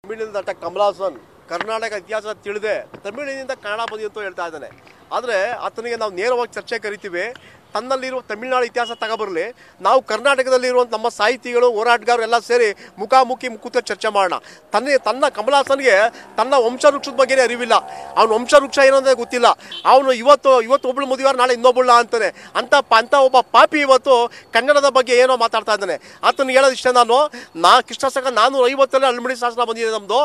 ತಮಿಳಿನಿಂದ ಕಮಲಾಸನ್ ಕರ್ನಾಟಕ ಇತಿಹಾಸ ತಿಳಿದೆ ತಮಿಳಿನಿಂದ ಕನ್ನಡ ಬಂದಿ ಅಂತ ಹೇಳ್ತಾ ಇದ್ದಾನೆ. ಆದರೆ ಆತನಿಗೆ ನಾವು ನೇರವಾಗಿ ಚರ್ಚೆ ಕರಿತೀವಿ. ತನ್ನಲ್ಲಿರುವ ತಮಿಳುನಾಡು ಇತಿಹಾಸ ತಗೊಬರಲಿ, ನಾವು ಕರ್ನಾಟಕದಲ್ಲಿರುವಂಥ ನಮ್ಮ ಸಾಹಿತಿಗಳು ಹೋರಾಟಗಾರರು ಎಲ್ಲ ಸೇರಿ ಮುಖಾಮುಖಿ ಕೂತು ಚರ್ಚೆ ಮಾಡೋಣ. ತನ್ನ ಕಮಲಾಸನ್ಗೆ ತನ್ನ ವಂಶವೃಕ್ಷದ ಬಗ್ಗೆನೇ ಅರಿವಿಲ್ಲ. ಅವನ ವಂಶವೃಕ್ಷ ಏನಂದ್ರೆ ಗೊತ್ತಿಲ್ಲ. ಅವನು ಇವತ್ತು ಒಬ್ಬಳು ಮದುವೆ ನಾಳೆ ಇನ್ನೊಬ್ಬಳ ಅಂತಾನೆ. ಅಂತ ಒಬ್ಬ ಪಾಪಿ ಇವತ್ತು ಕನ್ನಡದ ಬಗ್ಗೆ ಏನೋ ಮಾತಾಡ್ತಾ ಇದ್ದಾನೆ. ಆತನಿಗೆ ಹೇಳೋದು ಇಷ್ಟ, ಕ್ರಿಸ್ತಶಕ 450ರಲ್ಲಿ ಅಲ್ಮಡಿ ಶಾಸನ ಬಂದಿದೆ ನಮ್ಮದು.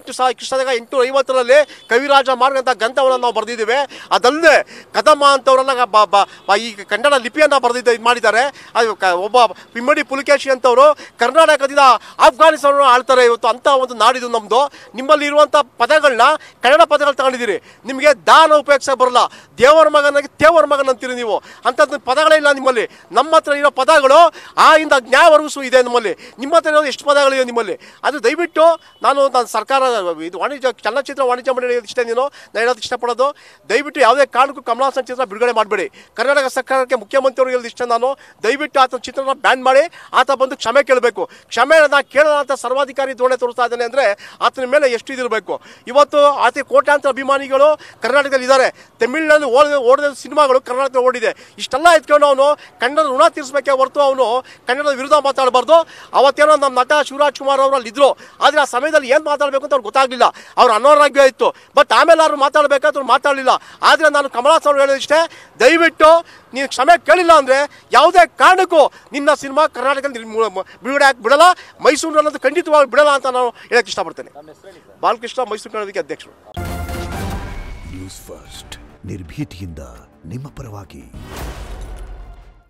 ಕ್ರಿಸ್ತಶಕ 850ರಲ್ಲಿ ಕವಿರಾಜ ಮಾರ್ಗ ಅಂತ ಗ್ರಂಥವನ್ನು ನಾವು ಬರೆದಿದ್ದೇವೆ. ಅದಲ್ಲದೆ ಕದಮ ಅಂತವರೆಲ್ಲ ಈ ಕನ್ನಡ ಲಿಪಿಯನ್ನು ಮಾಡಿದ್ದಾರೆ. ಒಬ್ಬ ಪಿಮ್ಮಡಿ ಪುಲಿಕೇಶಿ ಅಂತವರು ಕರ್ನಾಟಕದಿಂದ ಆಫ್ಘಾನಿಸ್ತಾನ ಆಳ್ತಾರೆ. ಇವತ್ತು ಅಂತ ಒಂದು ನಾಡಿದು ನಮ್ಮದು. ನಿಮ್ಮಲ್ಲಿ ಇರುವಂಥ ಪದಗಳನ್ನ ಕನ್ನಡ ಪದಗಳು ತಗೊಂಡಿದ್ದೀರಿ. ನಿಮಗೆ ದಾನ ಉಪಯೋಗಿಸಕ್ಕೆ ಬರಲ್ಲ. ದೇವರ ಮಗನಾಗಿ ತೇವರ ಮಗನ ಅಂತೀರಿ ನೀವು. ಅಂಥದ್ದು ಪದಗಳೇ ಇಲ್ಲ ನಿಮ್ಮಲ್ಲಿ. ನಮ್ಮ ಹತ್ರ ಇರೋ ಪದಗಳು ಆ ಇಂದ ಜ್ಞಾವರ್ಗಸು ಇದೆ ನಮ್ಮಲ್ಲಿ. ನಿಮ್ಮ ಹತ್ರ ಇರೋದು ಎಷ್ಟು ಪದಗಳಿವೆ ನಿಮ್ಮಲ್ಲಿ? ಅದು ದಯವಿಟ್ಟು ನಾನು ಸರ್ಕಾರ ಇದು ಚಲನಚಿತ್ರ ವಾಣಿಜ್ಯ ಮಂಡಳಿ ಇಷ್ಟೇ ನಾನು ಹೇಳೋದಕ್ಕೆ ಇಷ್ಟಪಡೋದು, ದಯವಿಟ್ಟು ಯಾವುದೇ ಕಾರಣಕ್ಕೂ ಕಮಲಾಸನ್ ಚಿತ್ರ ಬಿಡುಗಡೆ ಮಾಡಬೇಡಿ. ಕರ್ನಾಟಕ ಸರ್ಕಾರಕ್ಕೆ ಮುಖ್ಯಮಂತ್ರಿಯವರು ಹೇಳಿದ ಇಷ್ಟ, ನಾನು ದಯವಿಟ್ಟು ಆತನ ಚಿತ್ರನ ಬ್ಯಾನ್ ಮಾಡಿ ಆತ ಬಂದು ಕ್ಷಮೆ ಕೇಳಬೇಕು. ಕ್ಷಮೆಯನ್ನು ಕೇಳೋಣ ಅಂತ ಸರ್ವಾಧಿಕಾರಿ ಧೋರಣೆ ತೋರಿಸ್ತಾ ಇದ್ದಾನೆ ಅಂದರೆ ಆತನ ಮೇಲೆ ಎಷ್ಟು ಇದಿರಬೇಕು. ಇವತ್ತು ಆತ ಕೋಟ್ಯಾಂತರ ಅಭಿಮಾನಿಗಳು ಕರ್ನಾಟಕದಲ್ಲಿ ಇದ್ದಾರೆ. ತಮಿಳಿನಲ್ಲಿ ಓಡಿದ ಸಿನಿಮಾಗಳು ಕರ್ನಾಟಕದಲ್ಲಿ ಓಡಿದೆ. ಇಷ್ಟೆಲ್ಲ ಎತ್ಕೊಂಡು ಅವನು ಕನ್ನಡದ ಋಣ ತೀರಿಸಬೇಕೇ ಹೊರತು ಅವನು ಕನ್ನಡದ ವಿರುದ್ಧ ಮಾತಾಡಬಾರ್ದು. ಅವತ್ತೇನೋ ನಮ್ಮ ನಟ ಶಿವರಾಜ್ ಕುಮಾರ್ ಅವರಲ್ಲಿ ಇದ್ರು, ಆದರೆ ಆ ಸಮಯದಲ್ಲಿ ಏನು ಮಾತಾಡಬೇಕು ಅಂತ ಅವ್ರು ಗೊತ್ತಾಗಲಿಲ್ಲ. ಅವ್ರು ಅನಾರೋಗ್ಯ ಇತ್ತು. ಬಟ್ ಆಮೇಲೆ ಅವ್ರು ಮಾತಾಡಬೇಕಾದ್ರೆ ಮಾತಾಡಲಿಲ್ಲ. ಆದರೆ ನಾನು ಕಮಲಾಸನ್ ಅವ್ರು ಹೇಳೋದಿಷ್ಟೇ, ದಯವಿಟ್ಟು ನೀನು ಕ್ಷಮೆ ಕೇಳಿಲ್ಲ ಅಂದರೆ ಯಾವುದೇ ಕಾರಣಕ್ಕೂ ನಿನ್ನ ಸಿನಿಮಾ ಕರ್ನಾಟಕದಲ್ಲಿ ಬಿಡುಗಡೆ ಬಿಡಲ್ಲ, ಮೈಸೂರಿನಲ್ಲಂತೂ ಖಂಡಿತವಾಗಿ ಬಿಡಲ್ಲ ಅಂತ ನಾನು ಹೇಳಕ್ಕೆ ಇಷ್ಟಪಡ್ತೇನೆ. ಬಾಲಕೃಷ್ಣ, ಮೈಸೂರು ಕನ್ನಡ ವೇದಿಕೆ ಅಧ್ಯಕ್ಷರು. ನ್ಯೂಸ್ ಫಸ್ಟ್ ನಿರ್ಭೀತಿಯಿಂದ ನಿಮ್ಮ ಪರವಾಗಿ.